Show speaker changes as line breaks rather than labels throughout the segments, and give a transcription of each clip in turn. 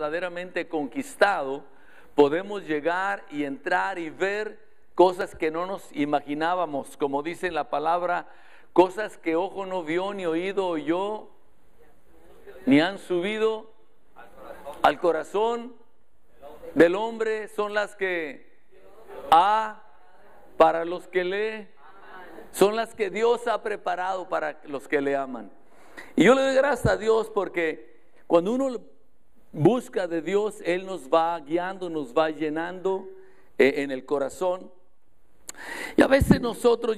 verdaderamente conquistado, podemos llegar y entrar y ver cosas que no nos imaginábamos, como dice la palabra, cosas que ojo no vio, ni oído oyó, ni han subido al corazón del hombre, son las que para los que lee, son las que Dios ha preparado para los que le aman. Y yo le doy gracias a Dios porque cuando uno busca de Dios, Él nos va guiando, nos va llenando en el corazón. Y a veces yo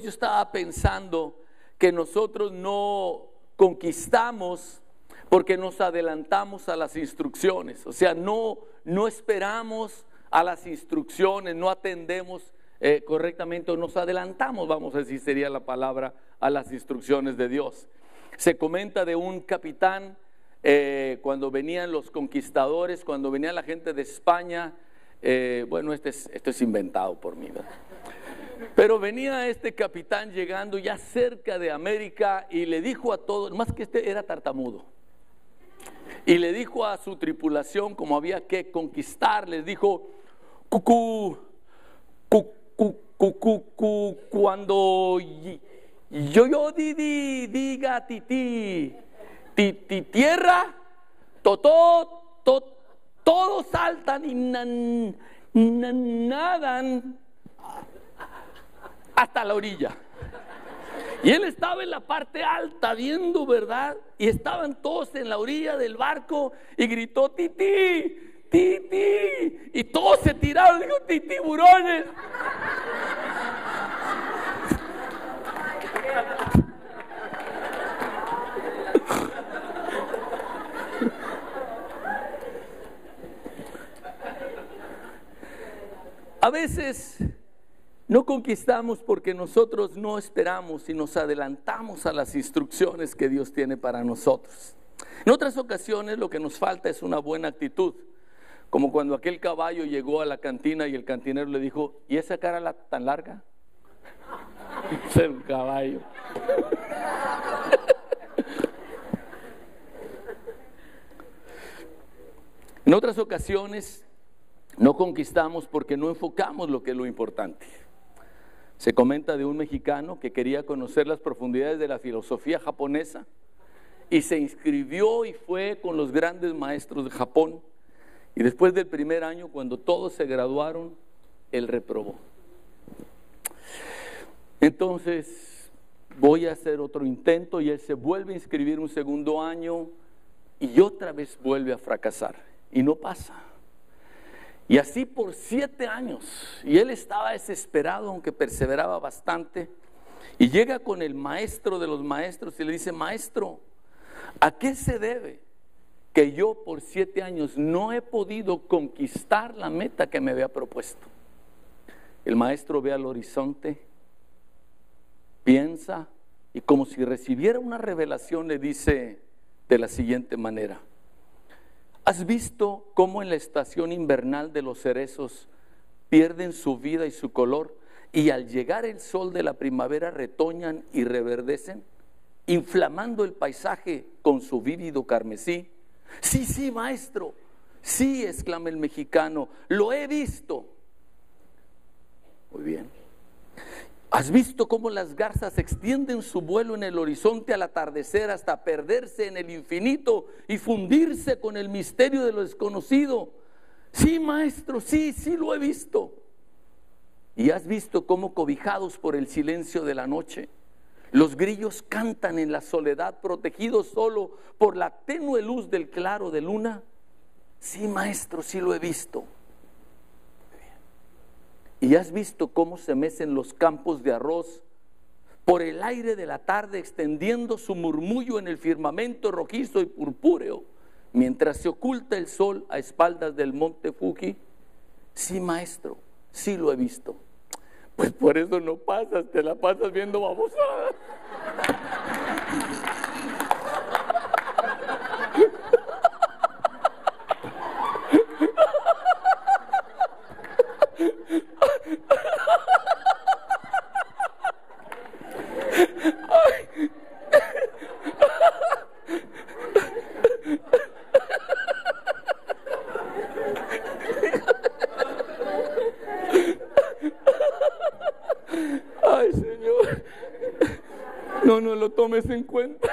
estaba pensando que nosotros no conquistamos porque nos adelantamos a las instrucciones. O sea, no esperamos a las instrucciones, no atendemos correctamente, o nos adelantamos, vamos a decir, sería la palabra, a las instrucciones de Dios. Se comenta de un capitán cuando venían los conquistadores, cuando venía la gente de España, esto es inventado por mí, ¿verdad? Pero venía este capitán llegando ya cerca de América y le dijo a todos, más que era tartamudo, y le dijo a su tripulación, como había que conquistar, les dijo, cuando yo diga tití, tierra, todos saltan y nadan hasta la orilla. Y él estaba en la parte alta viendo, ¿verdad? Y estaban todos en la orilla del barco y gritó tití, tití, y todos se tiraron, dijo tiburones. A veces no conquistamos porque nosotros no esperamos y nos adelantamos a las instrucciones que Dios tiene para nosotros. En otras ocasiones lo que nos falta es una buena actitud, como cuando aquel caballo llegó a la cantina y el cantinero le dijo, ¿y esa cara tan larga? Es un caballo. En otras ocasiones no conquistamos porque no enfocamos lo que es lo importante. Se comenta de un mexicano que quería conocer las profundidades de la filosofía japonesa y se inscribió y fue con los grandes maestros de Japón. Y después del primer año, cuando todos se graduaron, él reprobó. Entonces, voy a hacer otro intento y él se vuelve a inscribir un segundo año y otra vez vuelve a fracasar y no pasa. Y así por 7 años, y él estaba desesperado, aunque perseveraba bastante, y llega con el maestro de los maestros y le dice, maestro, ¿a qué se debe que yo por 7 años no he podido conquistar la meta que me había propuesto? El maestro ve al horizonte, piensa, y como si recibiera una revelación le dice de la siguiente manera, ¿has visto cómo en la estación invernal de los cerezos pierden su vida y su color y al llegar el sol de la primavera retoñan y reverdecen, inflamando el paisaje con su vívido carmesí? Sí, maestro, sí, exclama el mexicano, lo he visto. Muy bien. ¿Has visto cómo las garzas extienden su vuelo en el horizonte al atardecer hasta perderse en el infinito y fundirse con el misterio de lo desconocido? Sí, maestro, sí lo he visto. ¿Y has visto cómo cobijados por el silencio de la noche, los grillos cantan en la soledad protegidos solo por la tenue luz del claro de luna? Sí, maestro, sí lo he visto. ¿Y has visto cómo se mecen los campos de arroz por el aire de la tarde, extendiendo su murmullo en el firmamento rojizo y purpúreo, mientras se oculta el sol a espaldas del monte Fuji? Sí, maestro, sí lo he visto. Pues por eso no pasas, te la pasas viendo babosadas. No lo tomes en cuenta.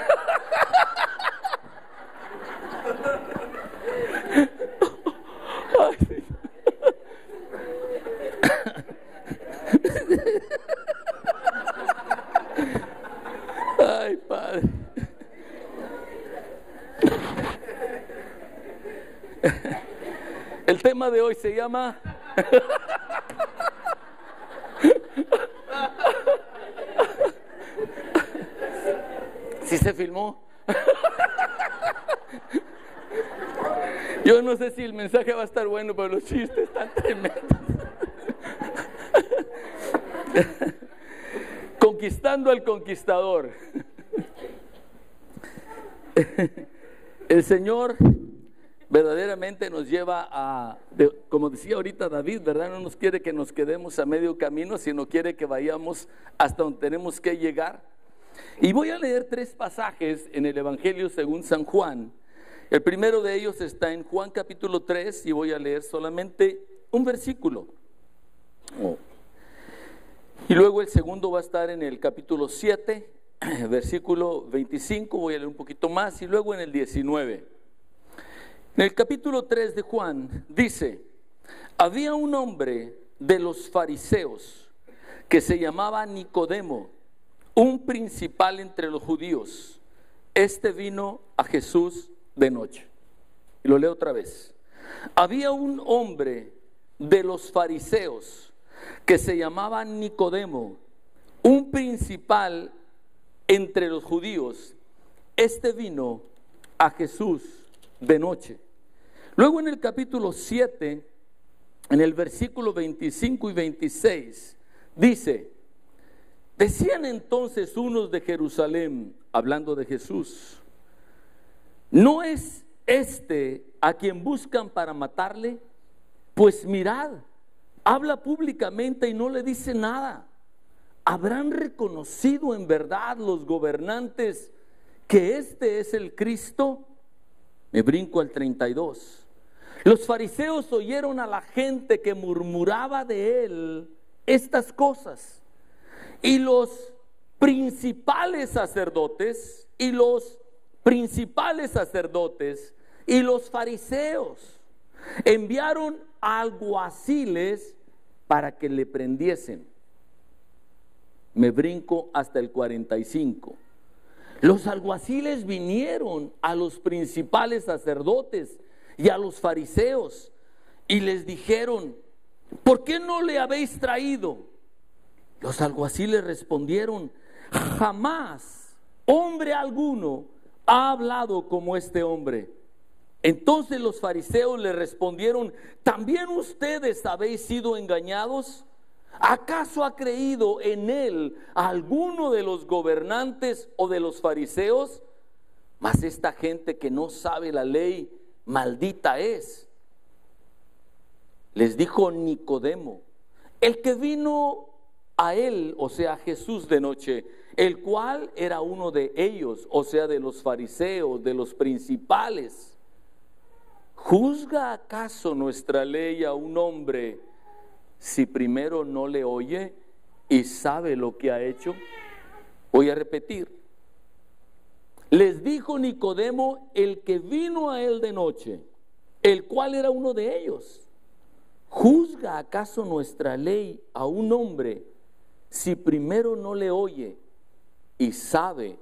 Ay, sí. Ay, Padre. El tema de hoy se llama ¿sí se filmó? Yo no sé si el mensaje va a estar bueno, pero los chistes están tremendos. Conquistando al conquistador. El Señor verdaderamente nos lleva como decía ahorita David, ¿verdad? No nos quiere que nos quedemos a medio camino, sino quiere que vayamos hasta donde tenemos que llegar. Y voy a leer 3 pasajes en el Evangelio según San Juan. El primero de ellos está en Juan capítulo 3 y voy a leer solamente un versículo. Y luego el segundo va a estar en el capítulo 7, versículo 25, voy a leer un poquito más, y luego en el 19. En el capítulo 3 de Juan dice: había un hombre de los fariseos que se llamaba Nicodemo, un principal entre los judíos. Este vino a Jesús de noche. Y lo leo otra vez. Había un hombre de los fariseos que se llamaba Nicodemo, un principal entre los judíos. Este vino a Jesús de noche. Luego en el capítulo 7, en el versículo 25 y 26, dice: decían entonces unos de Jerusalén, hablando de Jesús: ¿no es este a quien buscan para matarle? Pues mirad, habla públicamente y no le dice nada. ¿Habrán reconocido en verdad los gobernantes que este es el Cristo? Me brinco al 32. Los fariseos oyeron a la gente que murmuraba de él estas cosas, y los principales sacerdotes y los fariseos enviaron alguaciles para que le prendiesen. Me brinco hasta el 45. Los alguaciles vinieron a los principales sacerdotes y a los fariseos y les dijeron: ¿por qué no le habéis traído? Los alguaciles respondieron: jamás hombre alguno ha hablado como este hombre. Entonces los fariseos le respondieron: ¿también ustedes habéis sido engañados? ¿Acaso ha creído en él alguno de los gobernantes o de los fariseos? Mas esta gente que no sabe la ley, maldita es. Les dijo Nicodemo, el que vino a él, o sea, Jesús de noche, el cual era uno de ellos, o sea, de los fariseos, de los principales. ¿Juzga acaso nuestra ley a un hombre si primero no le oye y sabe lo que ha hecho? Voy a repetir. Les dijo Nicodemo, el que vino a él de noche, el cual era uno de ellos. ¿Juzga acaso nuestra ley a un hombre si primero no le oye y sabe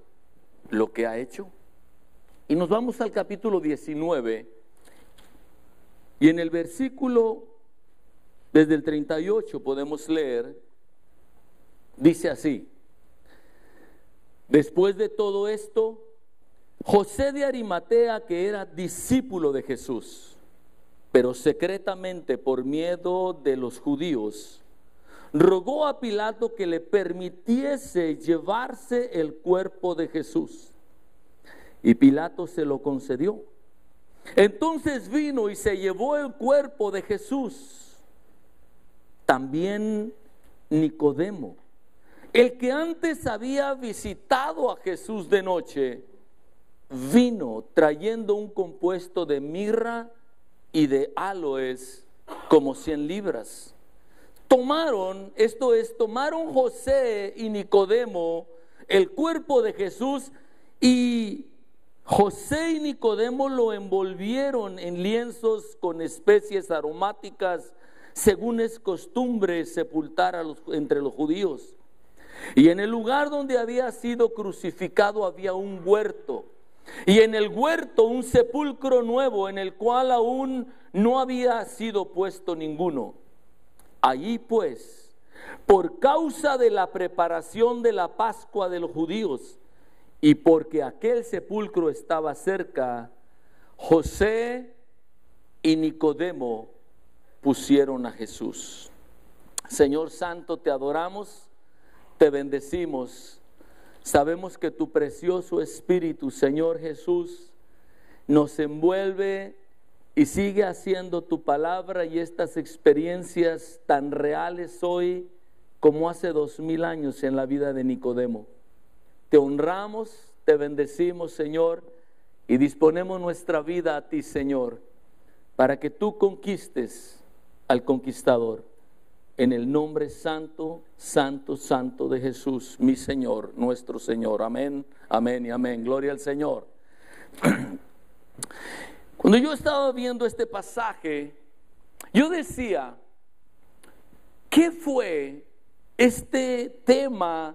lo que ha hecho? Y nos vamos al capítulo 19, y en el versículo desde el 38 podemos leer, dice así: después de todo esto, José de Arimatea, que era discípulo de Jesús, pero secretamente por miedo de los judíos, rogó a Pilato que le permitiese llevarse el cuerpo de Jesús. Y Pilato se lo concedió. Entonces vino y se llevó el cuerpo de Jesús. También Nicodemo, el que antes había visitado a Jesús de noche, vino trayendo un compuesto de mirra y de áloes como 100 libras. Tomaron José y Nicodemo el cuerpo de Jesús, y José y Nicodemo lo envolvieron en lienzos con especies aromáticas, según es costumbre sepultar entre los judíos. Y en el lugar donde había sido crucificado había un huerto, y en el huerto un sepulcro nuevo, en el cual aún no había sido puesto ninguno. Allí pues, por causa de la preparación de la Pascua de los judíos, y porque aquel sepulcro estaba cerca, José y Nicodemo pusieron a Jesús. Señor Santo, te adoramos, te bendecimos. Sabemos que tu precioso Espíritu, Señor Jesús, nos envuelve y sigue haciendo tu palabra y estas experiencias tan reales hoy como hace 2000 años en la vida de Nicodemo. Te honramos, te bendecimos, Señor, y disponemos nuestra vida a ti, Señor, para que tú conquistes al conquistador. En el nombre santo, santo, santo de Jesús, mi Señor, nuestro Señor. Amén, amén y amén. Gloria al Señor. Cuando yo estaba viendo este pasaje, yo decía, ¿qué fue este tema,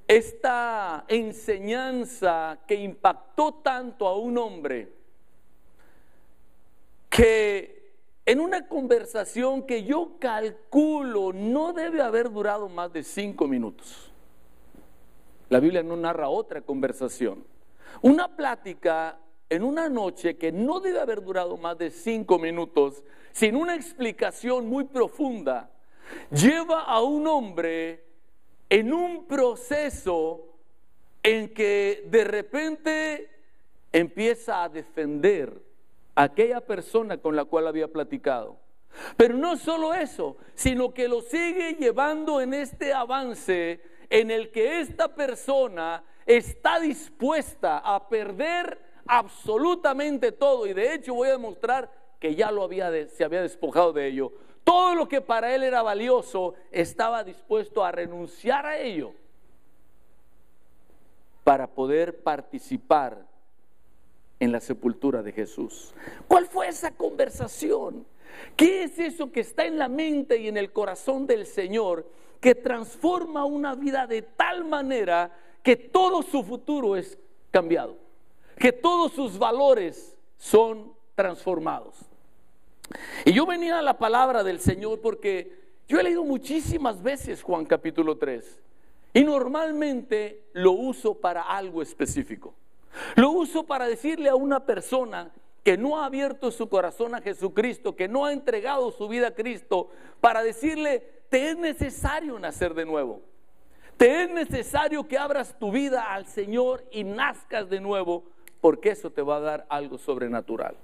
esta enseñanza que impactó tanto a un hombre que en una conversación que yo calculo no debe haber durado más de 5 minutos? La Biblia no narra otra conversación. Una plática en una noche que no debe haber durado más de 5 minutos, sin una explicación muy profunda, lleva a un hombre en un proceso en que de repente empieza a defender a aquella persona con la cual había platicado. Pero no solo eso, sino que lo sigue llevando en este avance en el que esta persona está dispuesta a perder absolutamente todo, y de hecho voy a demostrar que ya se había despojado de ello. Todo lo que para él era valioso, estaba dispuesto a renunciar a ello para poder participar en la sepultura de Jesús. ¿Cuál fue esa conversación? ¿Qué es eso que está en la mente y en el corazón del Señor que transforma una vida de tal manera que todo su futuro es cambiado, que todos sus valores son transformados? Y yo venía a la palabra del Señor porque yo he leído muchísimas veces Juan capítulo 3 y normalmente lo uso para algo específico. Lo uso para decirle a una persona que no ha abierto su corazón a Jesucristo, que no ha entregado su vida a Cristo, para decirle: te es necesario nacer de nuevo. Te es necesario que abras tu vida al Señor y nazcas de nuevo, porque eso te va a dar algo sobrenatural.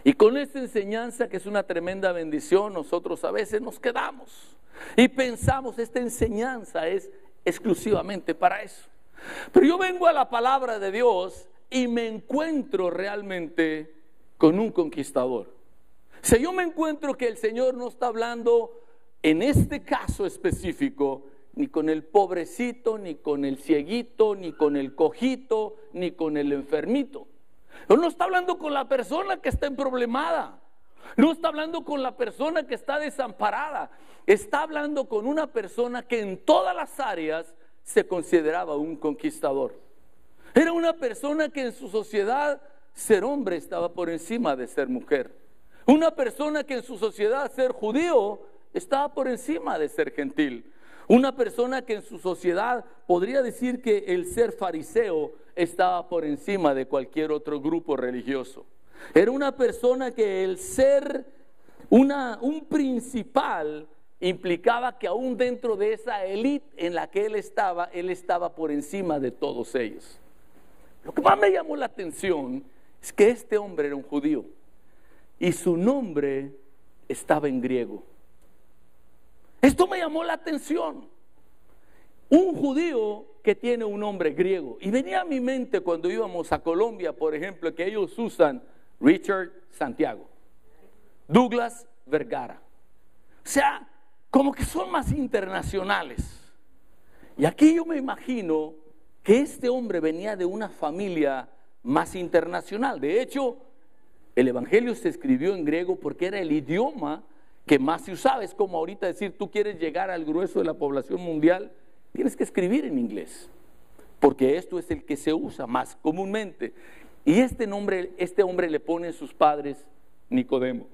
Y con esta enseñanza, que es una tremenda bendición, nosotros a veces nos quedamos y pensamos, esta enseñanza es exclusivamente para eso. Pero yo vengo a la palabra de Dios y me encuentro realmente con un conquistador. O sea, yo me encuentro que el Señor no está hablando en este caso específico ni con el pobrecito, ni con el cieguito, ni con el cojito, ni con el enfermito. No está hablando con la persona que está emproblemada. No está hablando con la persona que está desamparada. Está hablando con una persona que en todas las áreas se consideraba un conquistador. Era una persona que en su sociedad ser hombre estaba por encima de ser mujer. Una persona que en su sociedad ser judío estaba por encima de ser gentil. Una persona que en su sociedad podría decir que el ser fariseo estaba por encima de cualquier otro grupo religioso. Era una persona que el ser un principal implicaba que aún dentro de esa élite en la que él estaba por encima de todos ellos. Lo que más me llamó la atención es que este hombre era un judío y su nombre estaba en griego. Esto me llamó la atención. Un judío que tiene un nombre griego. Y venía a mi mente cuando íbamos a Colombia, por ejemplo, que ellos usan Richard Santiago, Douglas Vergara. O sea, como que son más internacionales. Y aquí yo me imagino que este hombre venía de una familia más internacional. De hecho, el Evangelio se escribió en griego porque era el idioma que más se usaba. Es como ahorita decir, tú quieres llegar al grueso de la población mundial, tienes que escribir en inglés, porque esto es el que se usa más comúnmente. Y este hombre le pone a sus padres Nicodemo.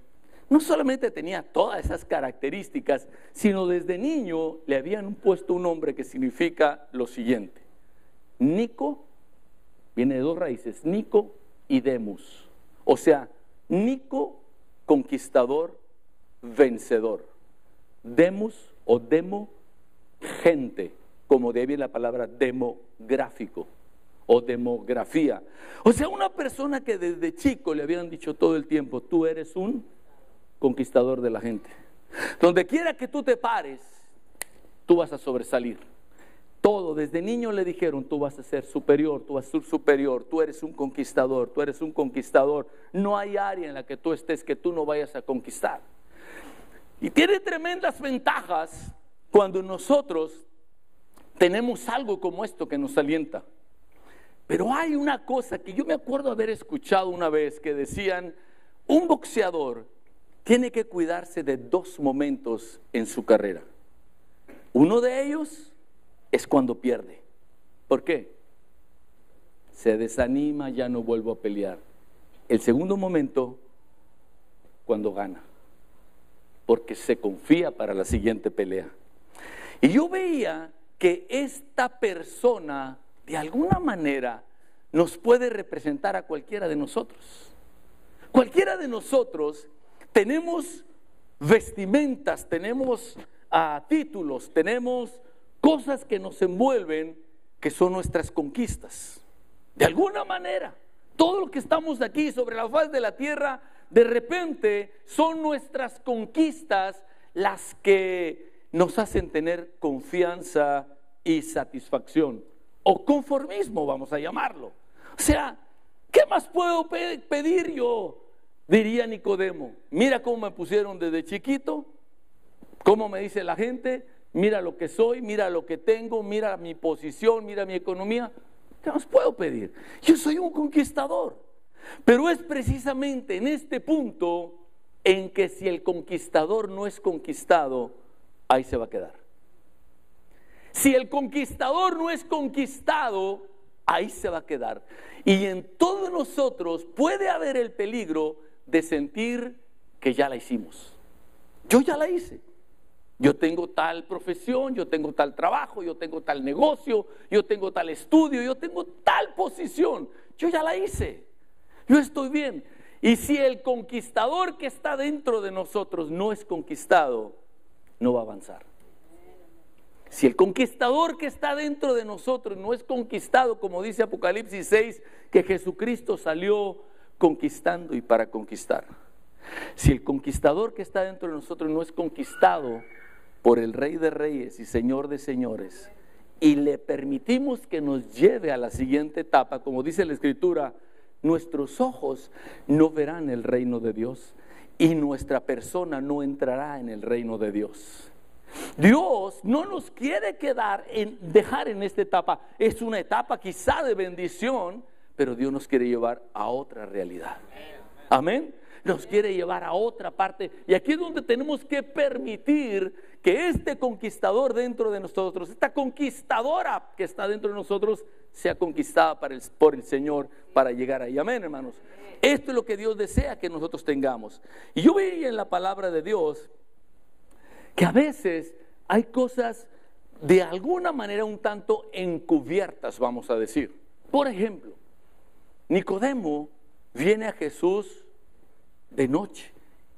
No solamente tenía todas esas características, sino desde niño le habían puesto un nombre que significa lo siguiente. Nico viene de dos raíces, Nico y Demus. O sea, Nico, conquistador, vencedor. Demus o demo, gente, como de ahí viene la palabra demográfico o demografía. O sea, una persona que desde chico le habían dicho todo el tiempo, tú eres un conquistador de la gente. Donde quiera que tú te pares, tú vas a sobresalir. Todo, desde niño le dijeron, tú vas a ser superior, tú vas a ser superior, tú eres un conquistador, tú eres un conquistador. No hay área en la que tú estés que tú no vayas a conquistar. Y tiene tremendas ventajas cuando nosotros tenemos algo como esto que nos alienta. Pero hay una cosa que yo me acuerdo haber escuchado una vez que decían, un boxeador tiene que cuidarse de dos momentos en su carrera. Uno de ellos es cuando pierde. ¿Por qué? Se desanima, ya no vuelvo a pelear. El segundo momento, cuando gana, porque se confía para la siguiente pelea. Y yo veía que esta persona, de alguna manera, nos puede representar a cualquiera de nosotros. Cualquiera de nosotros tenemos vestimentas, tenemos títulos, tenemos cosas que nos envuelven, que son nuestras conquistas. De alguna manera, todo lo que estamos aquí sobre la faz de la tierra, de repente son nuestras conquistas las que nos hacen tener confianza y satisfacción, o conformismo, vamos a llamarlo. O sea, ¿qué más puedo pedir yo? Diría Nicodemo, mira cómo me pusieron desde chiquito, cómo me dice la gente, mira lo que soy, mira lo que tengo, mira mi posición, mira mi economía. ¿Qué más puedo pedir? Yo soy un conquistador. Pero es precisamente en este punto en que si el conquistador no es conquistado, ahí se va a quedar. Si el conquistador no es conquistado, ahí se va a quedar. Y en todos nosotros puede haber el peligro de sentir que ya la hicimos. Yo ya la hice. Yo tengo tal profesión, yo tengo tal trabajo, yo tengo tal negocio, yo tengo tal estudio, yo tengo tal posición. Yo ya la hice. Yo estoy bien. Y si el conquistador que está dentro de nosotros no es conquistado, no va a avanzar. Si el conquistador que está dentro de nosotros no es conquistado, como dice Apocalipsis 6, que Jesucristo salió conquistando y para conquistar. Si el conquistador que está dentro de nosotros no es conquistado por el Rey de Reyes y Señor de Señores, y le permitimos que nos lleve a la siguiente etapa, como dice la Escritura, nuestros ojos no verán el reino de Dios y nuestra persona no entrará en el reino de Dios. Dios no nos quiere dejar en esta etapa. Es una etapa quizá de bendición, pero Dios nos quiere llevar a otra realidad. Amén. Nos quiere llevar a otra parte. Y aquí es donde tenemos que permitir que este conquistador dentro de nosotros, esta conquistadora que está dentro de nosotros, sea conquistada por el Señor para llegar ahí. Amén, hermanos. Esto es lo que Dios desea que nosotros tengamos. Y yo veía en la palabra de Dios que a veces hay cosas de alguna manera un tanto encubiertas, vamos a decir. Por ejemplo, Nicodemo viene a Jesús de noche.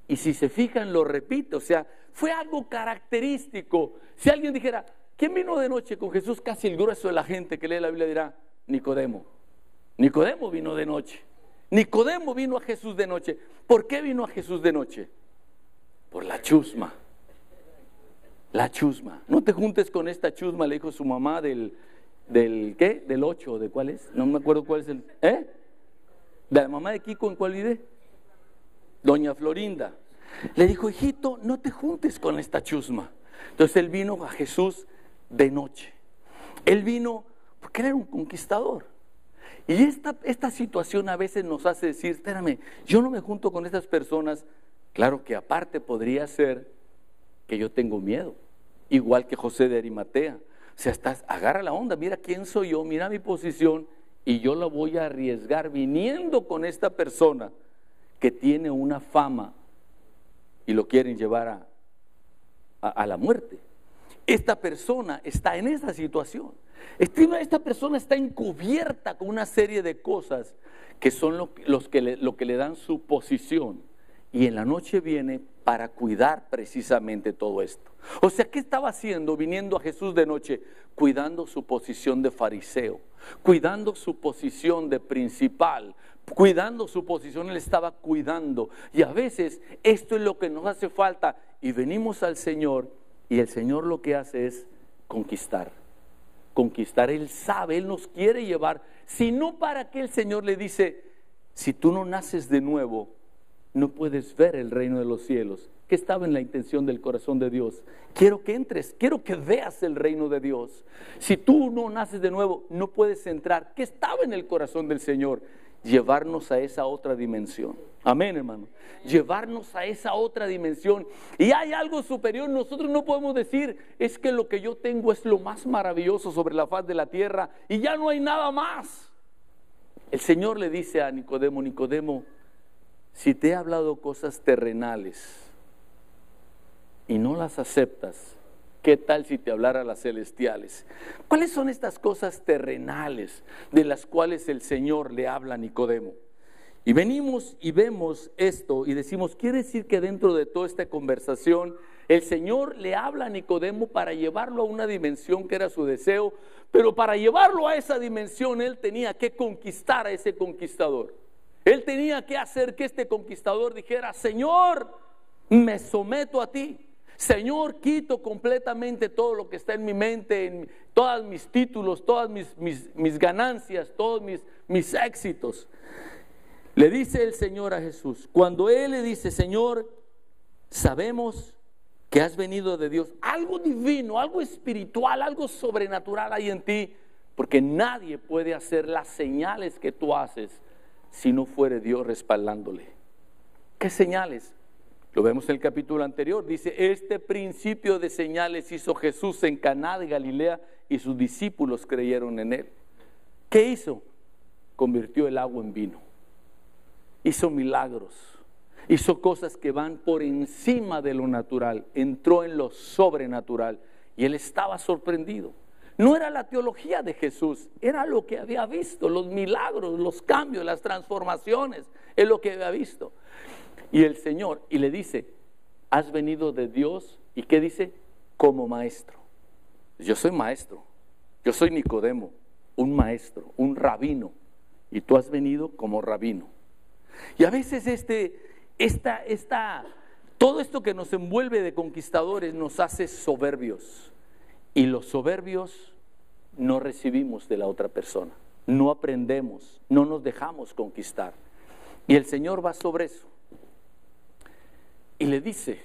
Y si se fijan, lo repite, o sea, fue algo característico. Si alguien dijera, ¿quién vino de noche con Jesús? Casi el grueso de la gente que lee la Biblia dirá, Nicodemo. Nicodemo vino de noche. Nicodemo vino a Jesús de noche. ¿Por qué vino a Jesús de noche? Por la chusma. La chusma. No te juntes con esta chusma, le dijo su mamá del ¿qué? Del 8, ¿de cuál es? No me acuerdo cuál es el, ¿eh? ¿De la mamá de Kiko en cuál vive? Doña Florinda. Le dijo, hijito, no te juntes con esta chusma. Entonces él vino a Jesús de noche. Él vino porque él era un conquistador. Y esta situación a veces nos hace decir, espérame, yo no me junto con estas personas. Claro que aparte podría ser que yo tengo miedo, igual que José de Arimatea. O sea, agarra la onda, mira quién soy yo, mira mi posición, y yo la voy a arriesgar viniendo con esta persona que tiene una fama y lo quieren llevar a la muerte. Esta persona está en esa situación. Esta persona está encubierta con una serie de cosas que son lo que le dan su posición. Y en la noche viene para cuidar precisamente todo esto. O sea, ¿qué estaba haciendo viniendo a Jesús de noche? Cuidando su posición de fariseo, cuidando su posición de principal, cuidando su posición. Él estaba cuidando. Y a veces esto es lo que nos hace falta. Y venimos al Señor y el Señor lo que hace es conquistar. Conquistar, Él sabe, Él nos quiere llevar. Si no, ¿para qué el Señor le dice? Si tú no naces de nuevo, no puedes ver el reino de los cielos. ¿Qué estaba en la intención del corazón de Dios? Quiero que entres, quiero que veas el reino de Dios. Si tú no naces de nuevo, no puedes entrar. ¿Qué estaba en el corazón del Señor? Llevarnos a esa otra dimensión. Amén, hermano. Llevarnos a esa otra dimensión. Y hay algo superior. Nosotros no podemos decir, es que lo que yo tengo es lo más maravilloso sobre la faz de la tierra y ya no hay nada más. El Señor le dice a Nicodemo, Nicodemo, si te he hablado cosas terrenales y no las aceptas, ¿qué tal si te hablara las celestiales? ¿Cuáles son estas cosas terrenales de las cuales el Señor le habla a Nicodemo? Y venimos y vemos esto y decimos, quiere decir que dentro de toda esta conversación, el Señor le habla a Nicodemo para llevarlo a una dimensión que era su deseo, pero para llevarlo a esa dimensión, él tenía que conquistar a ese conquistador. Él tenía que hacer que este conquistador dijera, Señor, me someto a ti. Señor, quito completamente todo lo que está en mi mente, en todos mis títulos, todas mis ganancias, todos mis éxitos. Le dice el Señor a Jesús, cuando Él le dice, Señor, sabemos que has venido de Dios, algo divino, algo espiritual, algo sobrenatural hay en ti, porque nadie puede hacer las señales que tú haces si no fuere Dios respaldándole. ¿Qué señales? Lo vemos en el capítulo anterior, dice, este principio de señales hizo Jesús en Caná de Galilea y sus discípulos creyeron en Él. ¿Qué hizo? Convirtió el agua en vino. Hizo milagros, hizo cosas que van por encima de lo natural, entró en lo sobrenatural y Él estaba sorprendido. No era la teología de Jesús, era lo que había visto, los milagros, los cambios, las transformaciones, es lo que había visto. Y el Señor, y le dice, has venido de Dios, ¿y qué dice? Como maestro. Yo soy maestro, yo soy Nicodemo, un maestro, un rabino, y tú has venido como rabino. Y a veces todo esto que nos envuelve de conquistadores nos hace soberbios. Y los soberbios no recibimos de la otra persona, no aprendemos, no nos dejamos conquistar. Y el Señor va sobre eso. Y le dice,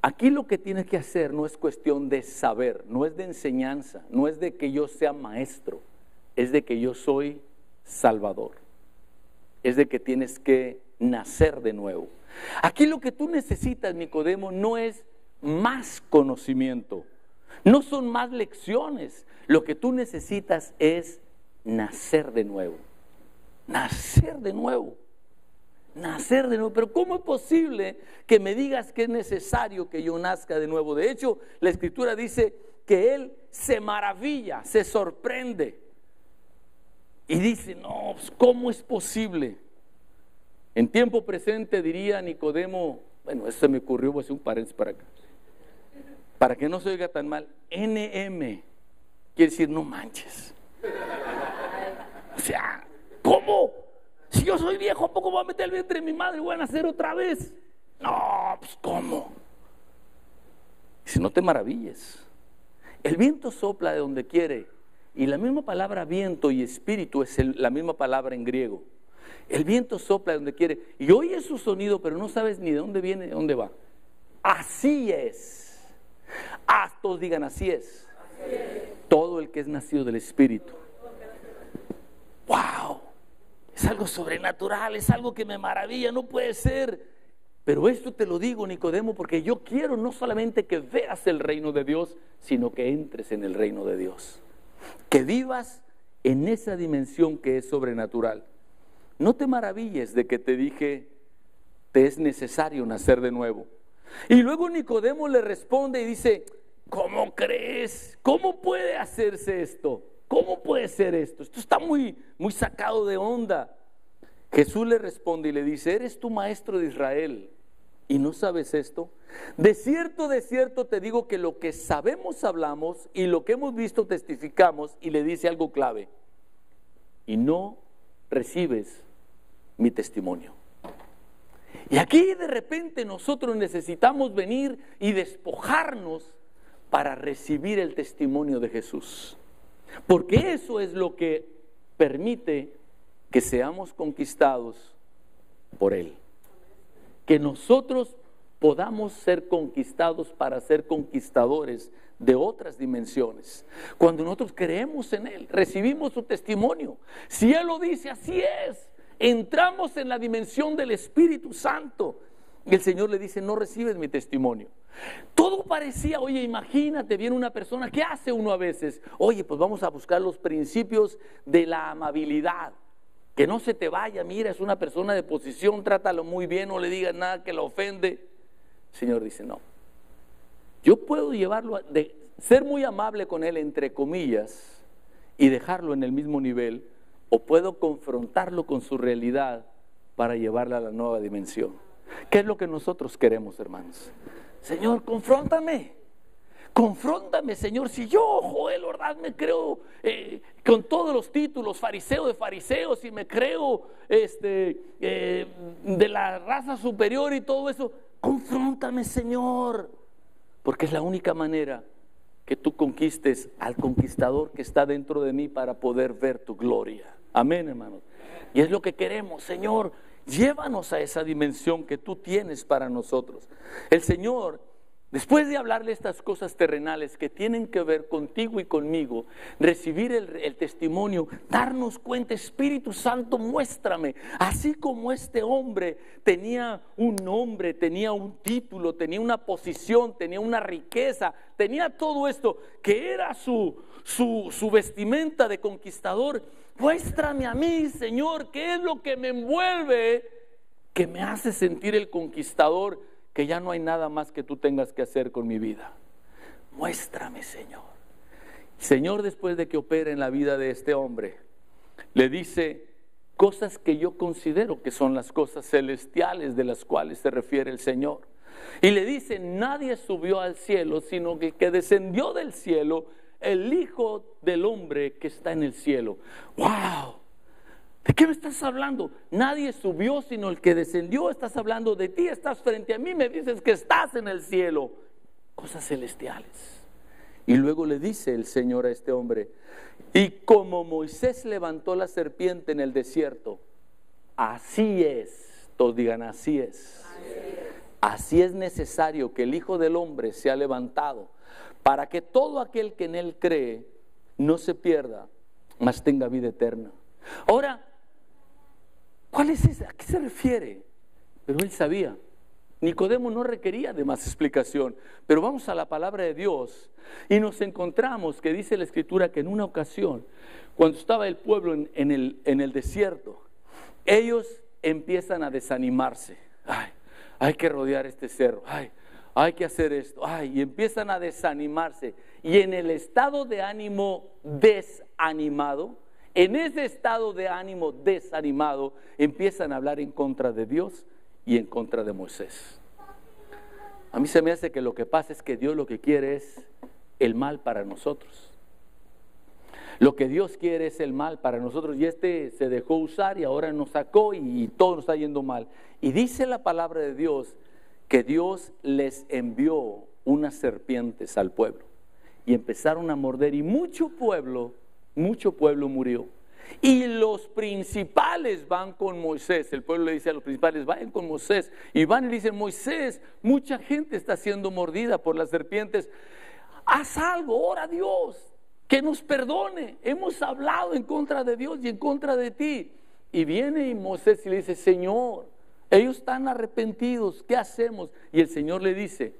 aquí lo que tienes que hacer no es cuestión de saber, no es de enseñanza, no es de que yo sea maestro, es de que yo soy Salvador. Es de que tienes que nacer de nuevo. Aquí lo que tú necesitas, Nicodemo, no es más conocimiento, no son más lecciones. Lo que tú necesitas es nacer de nuevo. Nacer de nuevo. Nacer de nuevo. Pero ¿cómo es posible que me digas que es necesario que yo nazca de nuevo? De hecho, la Escritura dice que él se maravilla, se sorprende. Y dice, no, ¿cómo es posible? En tiempo presente diría Nicodemo, bueno, eso se me ocurrió, voy a hacer un paréntesis para acá, para que no se oiga tan mal. NM quiere decir no manches. O sea, ¿cómo? Si yo soy viejo, ¿a poco voy a meter el vientre de mi madre y voy a nacer otra vez? No, pues ¿cómo? Si no te maravilles. El viento sopla de donde quiere. Y la misma palabra viento y espíritu es la misma palabra en griego. El viento sopla de donde quiere y oyes su sonido, pero no sabes ni de dónde viene ni de dónde va. Así es. Todos digan así es. todo el que es nacido del Espíritu. ¡Wow! Es algo sobrenatural, es algo que me maravilla, no puede ser. Pero esto te lo digo, Nicodemo, porque yo quiero no solamente que veas el reino de Dios, sino que entres en el reino de Dios. Que vivas en esa dimensión que es sobrenatural. No te maravilles de que te dije, te es necesario nacer de nuevo. Y luego Nicodemo le responde y dice, ¿cómo crees? ¿Cómo puede hacerse esto? ¿Cómo puede ser esto? Esto está muy sacado de onda. Jesús le responde y le dice, ¿eres tú maestro de Israel y no sabes esto? De cierto te digo que lo que sabemos hablamos y lo que hemos visto testificamos. Y le dice algo clave, y no recibes mi testimonio. Y aquí de repente nosotros necesitamos venir y despojarnos para recibir el testimonio de Jesús. Porque eso es lo que permite que seamos conquistados por Él. Que nosotros podamos ser conquistados para ser conquistadores de otras dimensiones. Cuando nosotros creemos en Él, recibimos su testimonio. Si Él lo dice, así es. Entramos en la dimensión del Espíritu Santo. Y el Señor le dice, no recibes mi testimonio. Todo parecía, oye, imagínate, viene una persona, ¿qué hace uno a veces? Oye, pues vamos a buscar los principios de la amabilidad. Que no se te vaya, mira, es una persona de posición, trátalo muy bien, no le digas nada que la ofende. El Señor dice, no. Yo puedo llevarlo, de ser muy amable con él, entre comillas, y dejarlo en el mismo nivel, o puedo confrontarlo con su realidad para llevarla a la nueva dimensión. ¿Qué es lo que nosotros queremos, hermanos? Señor, confróntame, Señor. Si yo, Joel Ordaz, me creo con todos los títulos, fariseo de fariseos, y me creo de la raza superior y todo eso, confróntame, Señor, porque es la única manera que tú conquistes al conquistador que está dentro de mí para poder ver tu gloria. Amén, hermanos. Y es lo que queremos, Señor, llévanos a esa dimensión que tú tienes para nosotros. El Señor, después de hablarle estas cosas terrenales que tienen que ver contigo y conmigo, recibir el testimonio, darnos cuenta, Espíritu Santo, muéstrame, así como este hombre tenía un nombre, tenía un título, tenía una posición, tenía una riqueza, tenía todo esto, que era su vestimenta de conquistador. Muéstrame a mí, Señor, qué es lo que me envuelve, que me hace sentir el conquistador, que ya no hay nada más que tú tengas que hacer con mi vida. Muéstrame, Señor. Señor, después de que opera en la vida de este hombre, le dice cosas que yo considero que son las cosas celestiales de las cuales se refiere el Señor. Y le dice, nadie subió al cielo, sino que el que descendió del cielo, el Hijo del Hombre que está en el cielo. ¡Wow! ¿De qué me estás hablando? Nadie subió sino el que descendió. Estás hablando de ti, estás frente a mí, me dices que estás en el cielo. Cosas celestiales. Y luego le dice el Señor a este hombre, y como Moisés levantó la serpiente en el desierto, así es, todos digan así es. Así es necesario que el Hijo del Hombre sea levantado, para que todo aquel que en Él cree no se pierda, mas tenga vida eterna. Ahora, ¿cuál es esa? ¿A qué se refiere? Pero él sabía. Nicodemo no requería de más explicación. Pero vamos a la palabra de Dios y nos encontramos que dice la Escritura que en una ocasión, cuando estaba el pueblo en el desierto, ellos empiezan a desanimarse. Ay, hay que rodear este cerro. Ay, hay que hacer esto. Ay, y empiezan a desanimarse. Y en el estado de ánimo desanimado, en ese estado de ánimo desanimado, empiezan a hablar en contra de Dios y en contra de Moisés. A mí se me hace que lo que pasa es que Dios lo que quiere es el mal para nosotros. Lo que Dios quiere es el mal para nosotros, y se dejó usar y ahora nos sacó y todo nos está yendo mal. Y dice la palabra de Dios que Dios les envió unas serpientes al pueblo y empezaron a morder, y mucho pueblo murió. Y los principales van con Moisés. El pueblo le dice a los principales, vayan con Moisés. Y van y le dicen, Moisés, mucha gente está siendo mordida por las serpientes. Haz algo, ora a Dios. que nos perdone. Hemos hablado en contra de Dios y en contra de ti. Y viene Moisés y le dice, Señor, ellos están arrepentidos, ¿qué hacemos? Y el Señor le dice,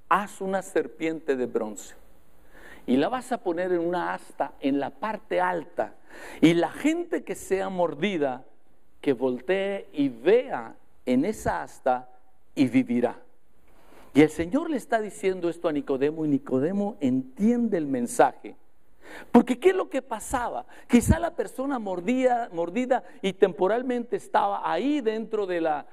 haz una serpiente de bronce y la vas a poner en una asta en la parte alta, y la gente que sea mordida, que voltee y vea en esa asta y vivirá. Y el Señor le está diciendo esto a Nicodemo, y Nicodemo entiende el mensaje. Porque ¿qué es lo que pasaba? Quizá la persona mordida y temporalmente estaba ahí dentro de la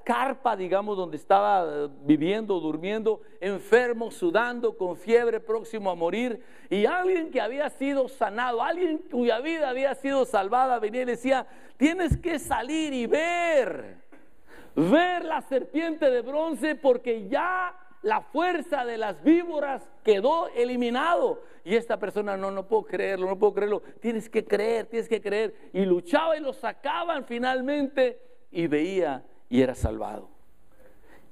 carpa, digamos, donde estaba viviendo, durmiendo, enfermo, sudando, con fiebre, próximo a morir. Y alguien que había sido sanado, alguien cuya vida había sido salvada, venía y le decía, tienes que salir y ver la serpiente de bronce, porque ya la fuerza de las víboras quedó eliminado. Y esta persona, no puedo creerlo, tienes que creer. Y luchaba y lo sacaban finalmente y veía y era salvado.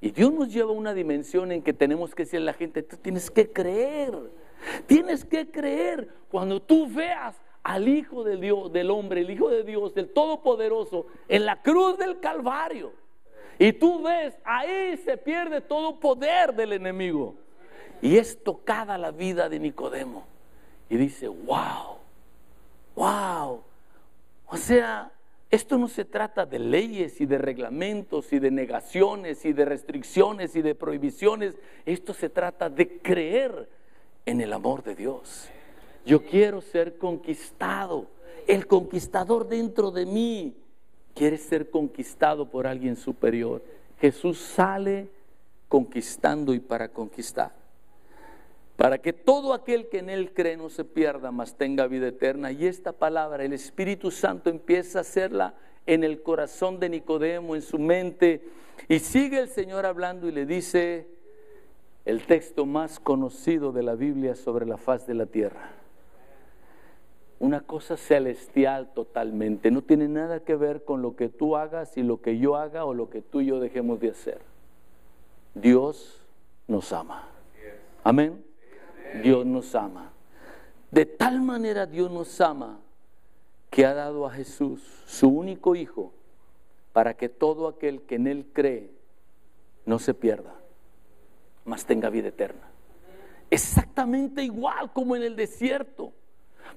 Y Dios nos lleva a una dimensión en que tenemos que decirle a la gente, tú tienes que creer. Cuando tú veas al Hijo de Dios, del hombre, el Hijo de Dios, del Todopoderoso, en la cruz del Calvario, y tú ves, ahí se pierde todo poder del enemigo. Y es tocada la vida de Nicodemo. Y dice, wow. O sea, esto no se trata de leyes y de reglamentos y de negaciones y de restricciones y de prohibiciones. Esto se trata de creer en el amor de Dios. Yo quiero ser conquistado. El conquistador dentro de mí quiere ser conquistado por alguien superior. Jesús sale conquistando y para conquistar, para que todo aquel que en Él cree no se pierda, mas tenga vida eterna. Y esta palabra, el Espíritu Santo empieza a hacerla en el corazón de Nicodemo, en su mente, y sigue el Señor hablando y le dice el texto más conocido de la Biblia sobre la faz de la tierra. Una cosa celestial totalmente, no tiene nada que ver con lo que tú hagas y lo que yo haga o lo que tú y yo dejemos de hacer. Dios nos ama. Amén. Dios nos ama. De tal manera Dios nos ama que ha dado a Jesús, su único Hijo, para que todo aquel que en Él cree no se pierda, mas tenga vida eterna. Exactamente igual como en el desierto.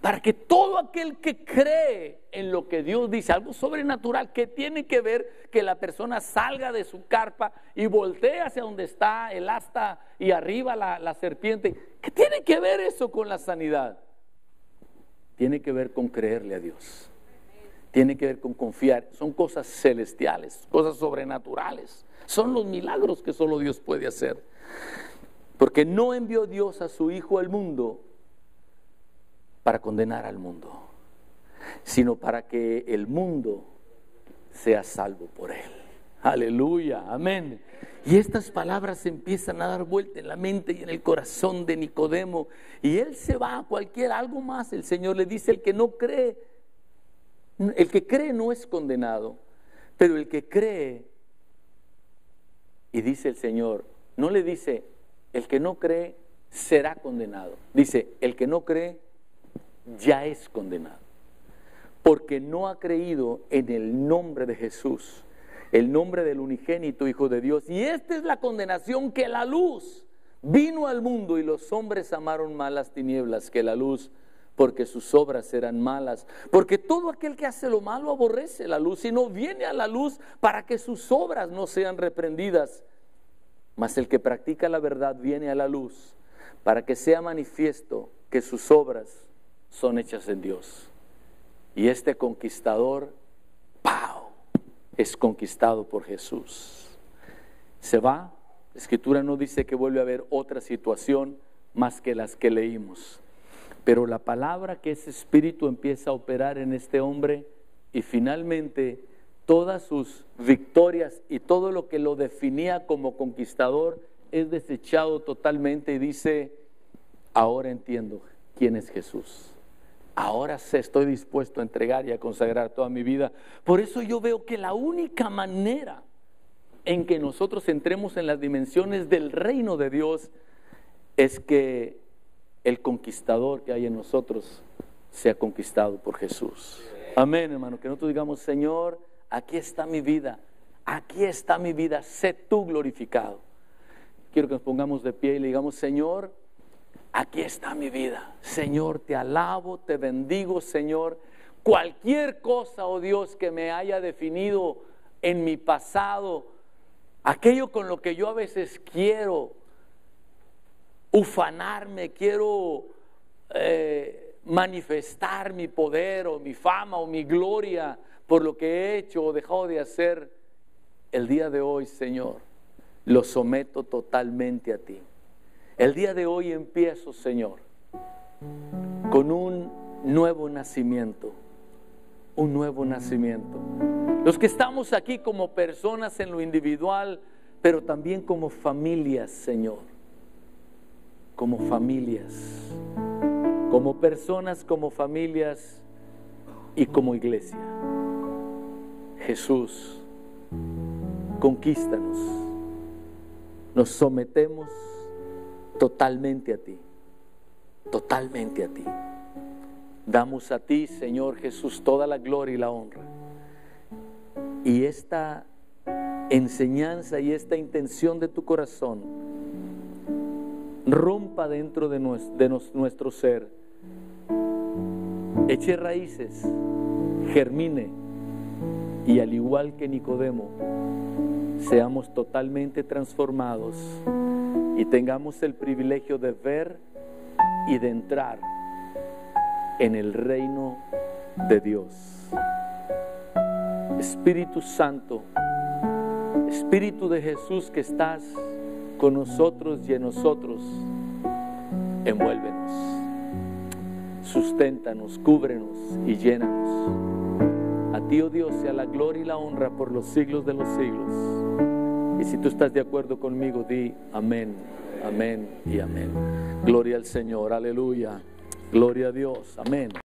Para que todo aquel que cree en lo que Dios dice, algo sobrenatural que tiene que ver que la persona salga de su carpa y voltee hacia donde está el asta y arriba la serpiente. ¿Qué tiene que ver eso con la sanidad? Tiene que ver con creerle a Dios. Tiene que ver con confiar. Son cosas celestiales, cosas sobrenaturales. Son los milagros que solo Dios puede hacer. Porque no envió Dios a su Hijo al mundo para condenar al mundo, sino para que el mundo sea salvo por Él. Aleluya, amén. Y estas palabras empiezan a dar vuelta en la mente y en el corazón de Nicodemo, y él se va a algo más. El Señor le dice, el que cree no es condenado, pero el que cree, y dice el Señor, no le dice, el que no cree será condenado. Dice, el que no cree ya es condenado, porque no ha creído en el nombre de Jesús, el nombre del unigénito Hijo de Dios. Y esta es la condenación, que la luz vino al mundo y los hombres amaron más las tinieblas que la luz, porque sus obras eran malas. Porque todo aquel que hace lo malo aborrece la luz y no viene a la luz para que sus obras no sean reprendidas. Mas el que practica la verdad viene a la luz para que sea manifiesto que sus obras son hechas en Dios. Y este conquistador, ¡pau!, es conquistado por Jesús. Se va. La Escritura no dice que vuelve a haber otra situación más que las que leímos. Pero la palabra que ese espíritu empieza a operar en este hombre, y finalmente todas sus victorias y todo lo que lo definía como conquistador es desechado totalmente, y dice, ahora entiendo quién es Jesús. Ahora estoy dispuesto a entregar y a consagrar toda mi vida. Por eso yo veo que la única manera en que nosotros entremos en las dimensiones del reino de Dios es que el conquistador que hay en nosotros sea conquistado por Jesús. Amén, hermano. Que nosotros digamos: Señor, aquí está mi vida. Aquí está mi vida. Sé tú glorificado. Quiero que nos pongamos de pie y le digamos: Señor, aquí está mi vida. Señor, te alabo, te bendigo, Señor. Cualquier cosa, oh Dios, que me haya definido en mi pasado, aquello con lo que yo a veces quiero ufanarme, quiero manifestar mi poder o mi fama o mi gloria por lo que he hecho o dejado de hacer, el día de hoy, Señor, lo someto totalmente a ti. El día de hoy empiezo, Señor, con un nuevo nacimiento. Un nuevo nacimiento. Los que estamos aquí como personas en lo individual, pero también como familias, Señor. Como familias. Como personas, como familias y como iglesia. Jesús, conquístanos. Nos sometemos totalmente a ti. Totalmente a ti. Damos a ti, Señor Jesús, toda la gloria y la honra. Y esta enseñanza y esta intención de tu corazón rompa dentro de nuestro ser, eche raíces, germine, y al igual que Nicodemo, seamos totalmente transformados y tengamos el privilegio de ver y de entrar en el reino de Dios. Espíritu Santo, Espíritu de Jesús que estás con nosotros y en nosotros, envuélvenos, susténtanos, cúbrenos y llénanos. A ti, oh Dios, sea la gloria y la honra por los siglos de los siglos. Y si tú estás de acuerdo conmigo, di amén, amén y amén. Gloria al Señor, aleluya. Gloria a Dios, amén.